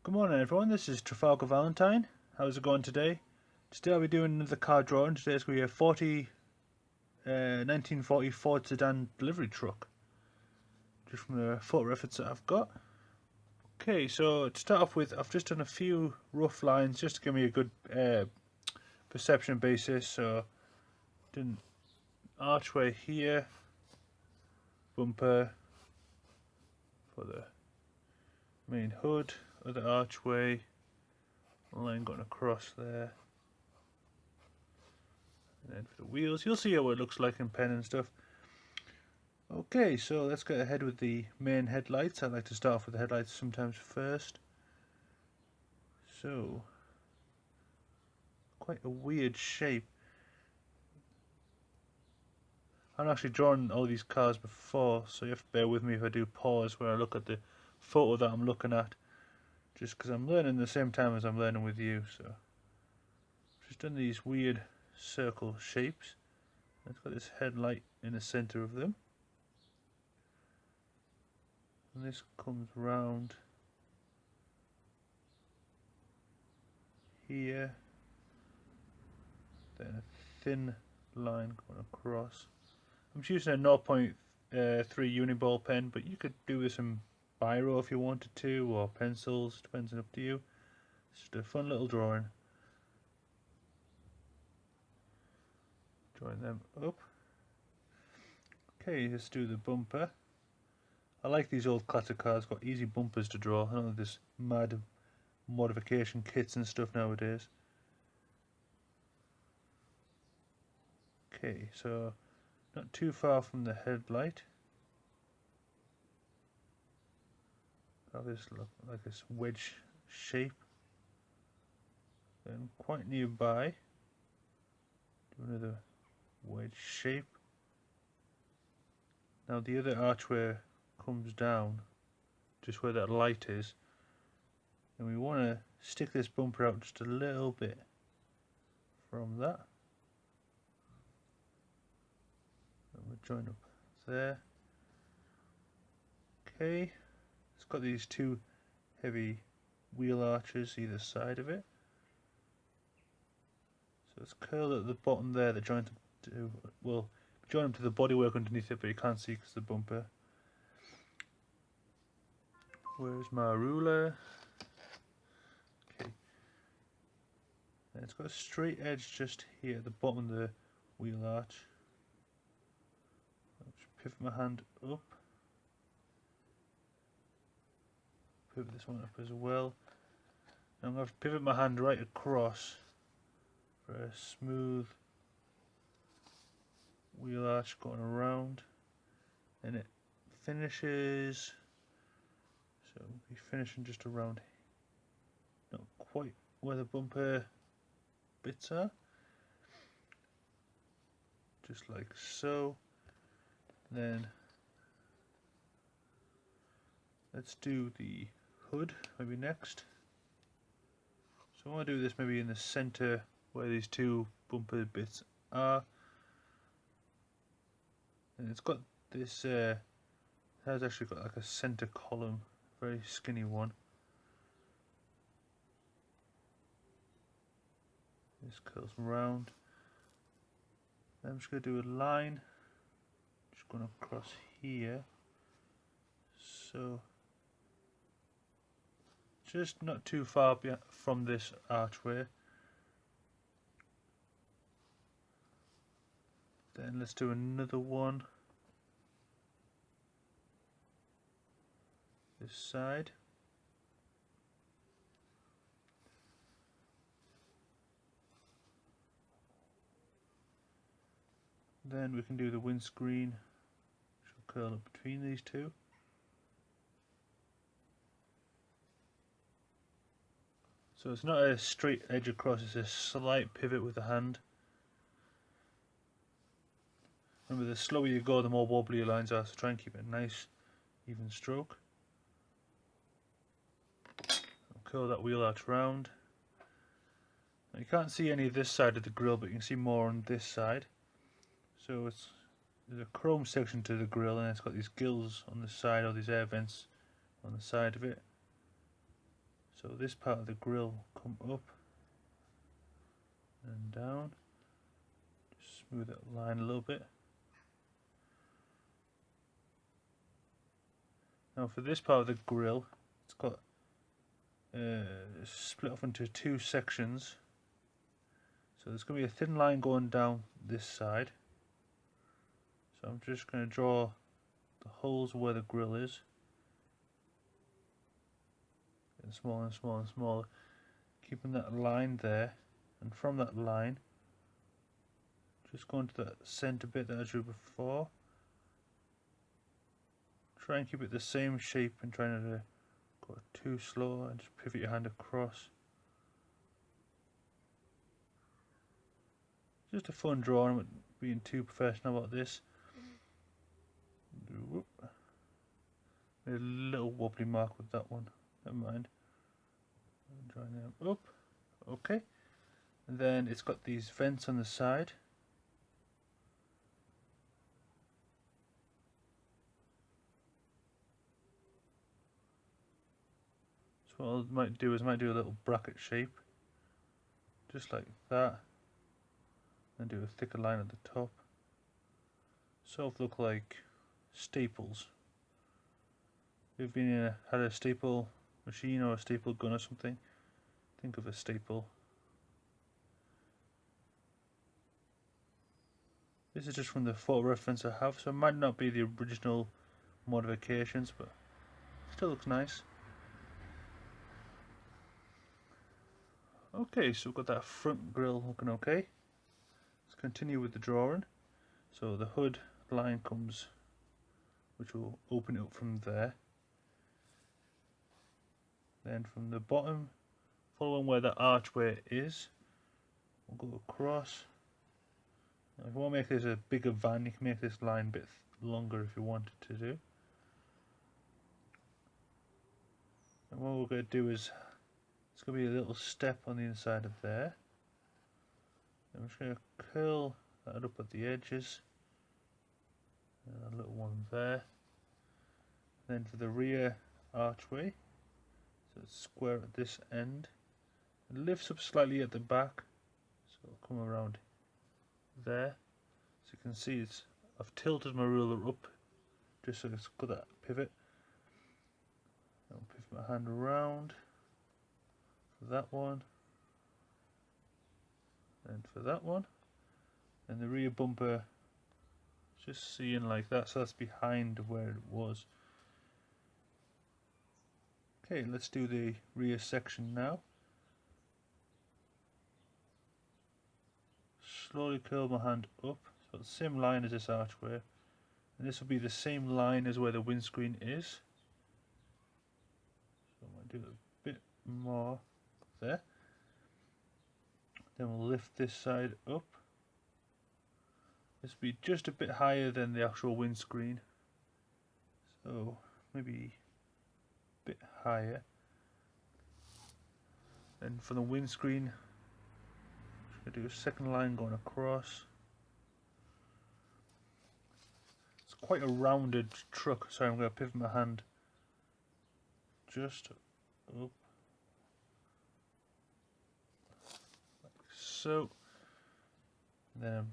Good morning everyone, this is Travalgar Valentine. How's it going today? Today I'll be doing another car drawing. Today's going to be a 1940 Ford sedan delivery truck. Just from the photo reference that I've got. Okay, so to start off with, I've just done a few rough lines just to give me a good perception basis. So, done archway here, bumper for the main hood, other archway, line going across there. And then for the wheels, you'll see what it looks like in pen and stuff. Okay, so let's get ahead with the main headlights. I like to start off with the headlights sometimes first. So, quite a weird shape. I've actually drawn all these cars before, so you have to bear with me if I do pause where I look at the photo that I'm looking at. Just because I'm learning the same time as I'm learning with you. So, just done these weird circle shapes. It's got this headlight in the center of them. And this comes round here, then a thin line going across. I'm using a 0.3 uniball pen, but you could do with some biro if you wanted to, or pencils, depends on up to you. It's just a fun little drawing. Join them up. Okay, let's do the bumper. I like these old classic cars, got easy bumpers to draw. I don't have this mad modification kits and stuff nowadays. Okay, so not too far from the headlight. Have this look like this wedge shape. Then quite nearby, do another wedge shape. Now the other archway comes down just where that light is, and we want to stick this bumper out just a little bit from that, and we'll join up there. Okay, it's got these two heavy wheel arches either side of it, so it's curled at the bottom there that join to, well, join them to the bodywork underneath it, but you can't see because the bumper. Where's my ruler? Okay. And it's got a straight edge just here at the bottom of the wheel arch. I'll just pivot my hand up. Pivot this one up as well. And I'm going to pivot my hand right across for a smooth wheel arch going around. And it finishes. So we'll be finishing just around, not quite where the bumper bits are, just like so. Then let's do the hood maybe next. So I want to do this maybe in the center where these two bumper bits are, and it's got this, it has actually got like a center column. Very skinny one. This curls round. I'm just going to do a line, just going across here. So, just not too far from this archway. Then let's do another one. This side. Then we can do the windscreen, which will curl up between these two. So it's not a straight edge across, it's a slight pivot with the hand. Remember, the slower you go, the more wobbly your lines are, so try and keep it nice, even stroke. Curl that wheel arch round. Now you can't see any of this side of the grille, but you can see more on this side. So there's a chrome section to the grille, and it's got these gills on the side, or these air vents on the side of it. So this part of the grill come up and down. Just smooth that line a little bit. Now for this part of the grill, it's got split off into two sections. So there's going to be a thin line going down this side. So I'm just going to draw the holes where the grill is. Getting smaller and smaller and smaller. Keeping that line there. And from that line, just going to that centre bit that I drew before. Try and keep it the same shape and try not to go too slow, and just pivot your hand across. Just a fun drawing, I'm not being too professional about this. Made a little wobbly mark with that one, never mind. Drawing them up, okay. And then it's got these vents on the side. So what I might do is do a little bracket shape, just like that, and do a thicker line at the top. Sort of look like staples. If you've been had a staple machine or a staple gun or something, think of a staple. This is just from the photo reference I have, so it might not be the original modifications, but still looks nice. Okay, so we've got that front grille looking okay. Let's continue with the drawing. So the hood line comes, which will open it up from there. Then from the bottom, following where the archway is, we'll go across. Now if you want to make this a bigger van, you can make this line a bit longer if you wanted to do. And what we're going to do is, it's going to be a little step on the inside of there. I'm just going to curl that up at the edges. And a little one there. Then for the rear archway, so it's square at this end. It lifts up slightly at the back, so it'll come around there. So you can see I've tilted my ruler up just so it's got that pivot. I'll pivot my hand around for that one, and for that one, and the rear bumper just seeing like that, so that's behind where it was. Okay, let's do the rear section now. Slowly curl my hand up, so the same line as this archway, and this will be the same line as where the windscreen is. So I might do a bit more there. Then we'll lift this side up. This will be just a bit higher than the actual windscreen, so maybe a bit higher. And for the windscreen, I'm going to do a second line going across. It's quite a rounded truck, so I'm going to pivot my hand just up, like so. And then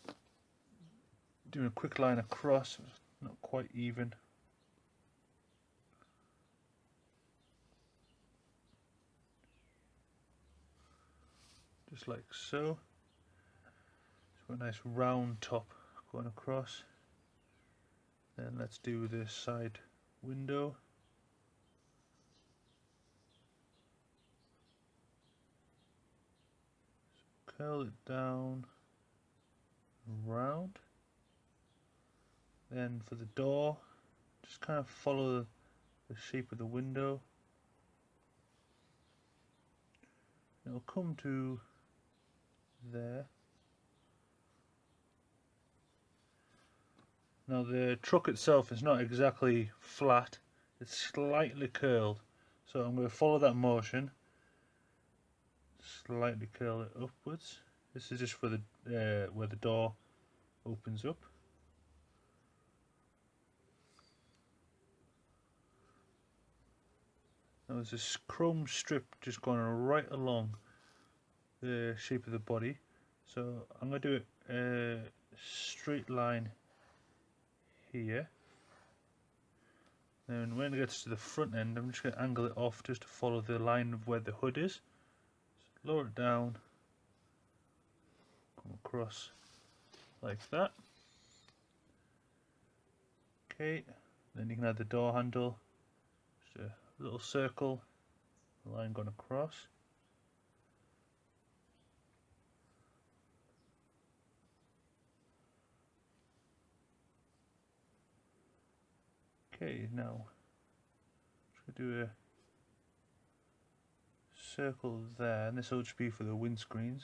I'm doing a quick line across, not quite even. Just like so. So a nice round top going across. Then let's do this side window. So curl it down, around. Then for the door, just kind of follow the shape of the window. It'll come to there. Now the truck itself is not exactly flat, it's slightly curled, so I'm going to follow that motion, slightly curl it upwards. This is just for the where the door opens up. Now there's this chrome strip just going right along the shape of the body, so I'm going to do a straight line here. And when it gets to the front end, I'm just going to angle it off just to follow the line of where the hood is. So lower it down, come across like that. Okay, then you can add the door handle, just a little circle, a line going across. Okay, now just going to do a circle there, and this will just be for the windscreens.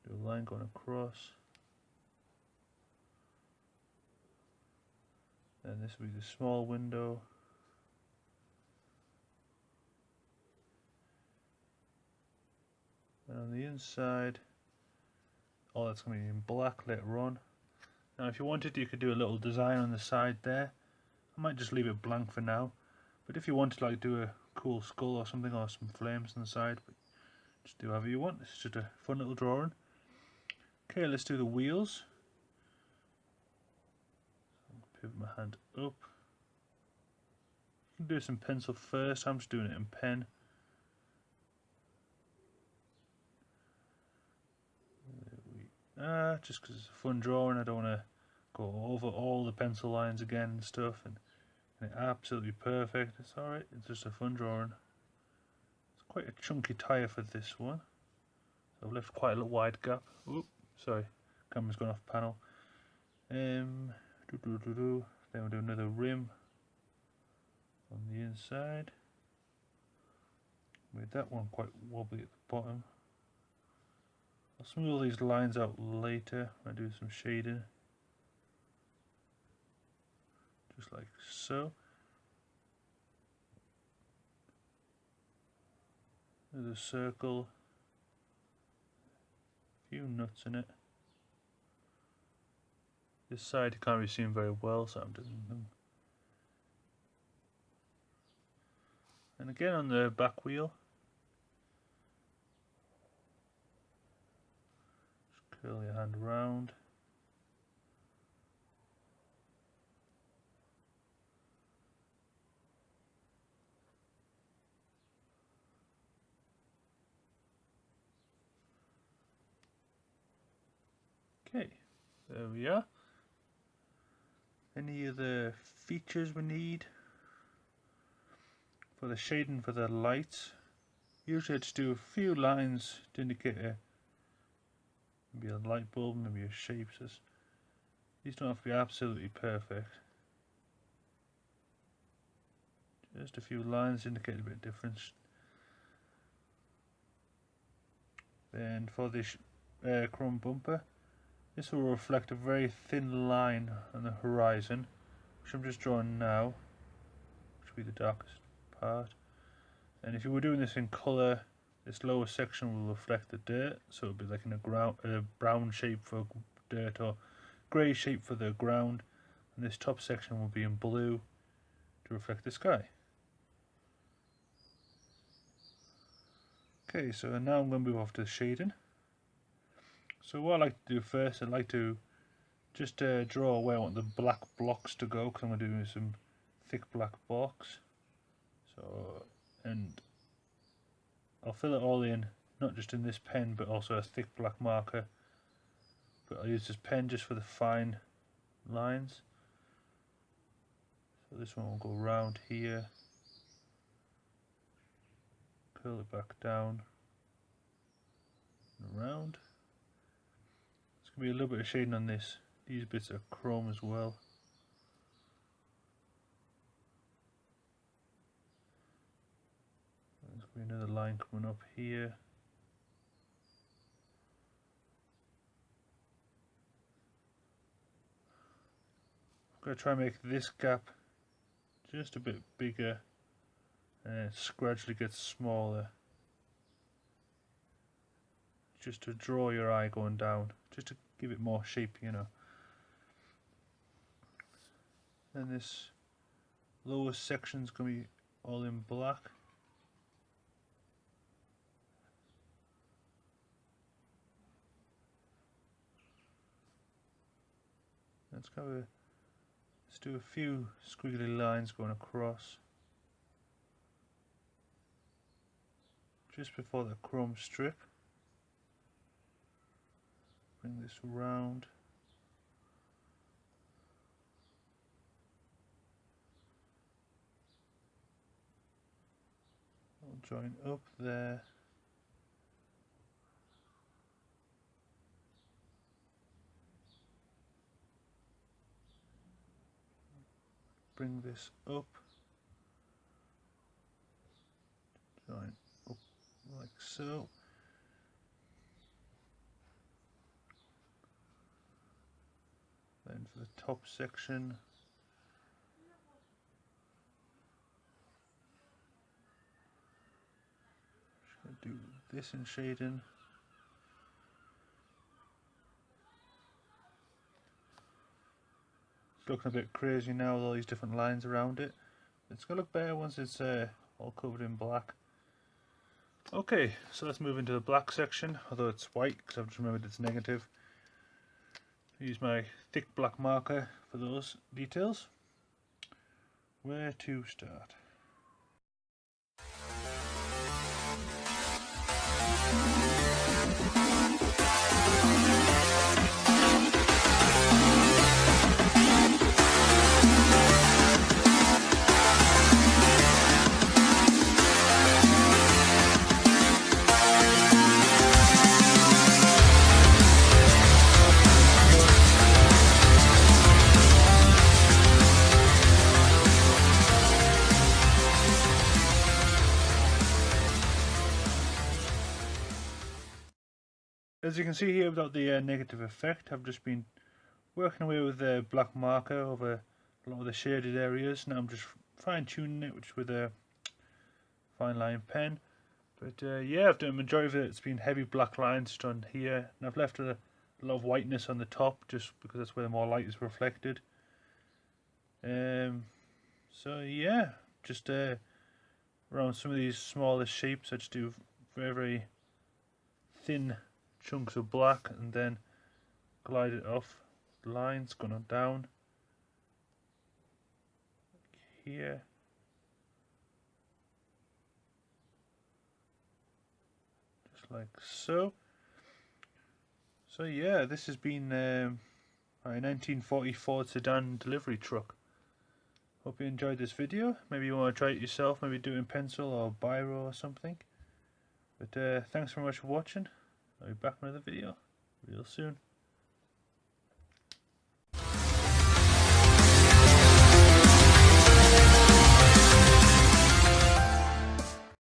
Do a line going across. Then this will be the small window. And on the inside, all that's going to be in black later on. Now if you wanted, you could do a little design on the side there. I might just leave it blank for now, but if you wanted to like do a cool skull or something, or some flames on the side, but just do whatever you want. It's just a fun little drawing. Okay, let's do the wheels. Pivot my hand up. You can do some pencil first. I'm just doing it in pen. Just because it's a fun drawing, I don't want to go over all the pencil lines again and stuff, and it's absolutely perfect. It's alright, it's just a fun drawing. It's quite a chunky tyre for this one, so I've left quite a wide gap. Oop, sorry, camera's gone off panel. Then we'll do another rim on the inside. Made that one quite wobbly at the bottom. I'll smooth all these lines out later when I do some shading. Just like so. There's a circle. A few nuts in it. This side you can't really see them very well, so I'm doing them. And again on the back wheel, just curl your hand round. Okay, there we are. Any other features we need for the shading for the lights? Usually I just do a few lines to indicate maybe a light bulb, maybe a shape. These don't have to be absolutely perfect. Just a few lines indicate a bit of difference. Then for this chrome bumper, this will reflect a very thin line on the horizon, which I'm just drawing now, which will be the darkest part. And if you were doing this in colour, this lower section will reflect the dirt, so it'll be like in a brown shape for dirt or grey shape for the ground, and this top section will be in blue to reflect the sky. Okay, so now I'm going to move off to the shading. So what I like to do first, I'd like to just draw where I want the black blocks to go, because I'm going to do some thick black blocks. So, and I'll fill it all in, not just in this pen, but also a thick black marker. But I'll use this pen just for the fine lines. So this one will go round here, curl it back down and around. There's going to be a little bit of shading on this. These bits are chrome as well. There's going to be another line coming up here. I'm going to try and make this gap just a bit bigger, and it gradually gets smaller, just to draw your eye going down, just to give it more shape, you know. Then this lower section is going to be all in black. Let's do a few squiggly lines going across just before the chrome strip. Bring this round. I'll join up there. Bring this up. Join up like so. Then for the top section, just going to do this in shading. It's looking a bit crazy now with all these different lines around it. It's going to look better once it's all covered in black. Okay, so let's move into the black section, although it's white because I've just remembered it's negative. Use my thick black marker for those details. Where to start? As you can see here, without the negative effect, I've just been working away with the black marker over a lot of the shaded areas. Now I'm just fine-tuning it with a fine line pen. But yeah, I've done a majority of it. It's been heavy black lines done here, and I've left a lot of whiteness on the top just because that's where the more light is reflected. So yeah, just around some of these smaller shapes, I just do very, very thin chunks of black and then glide it off lines going on down here. Just like so. So yeah, this has been my 1944 sedan delivery truck. Hope you enjoyed this video. Maybe you want to try it yourself, maybe do it in pencil or biro or something. But thanks very much for watching. I'll be back with another video real soon.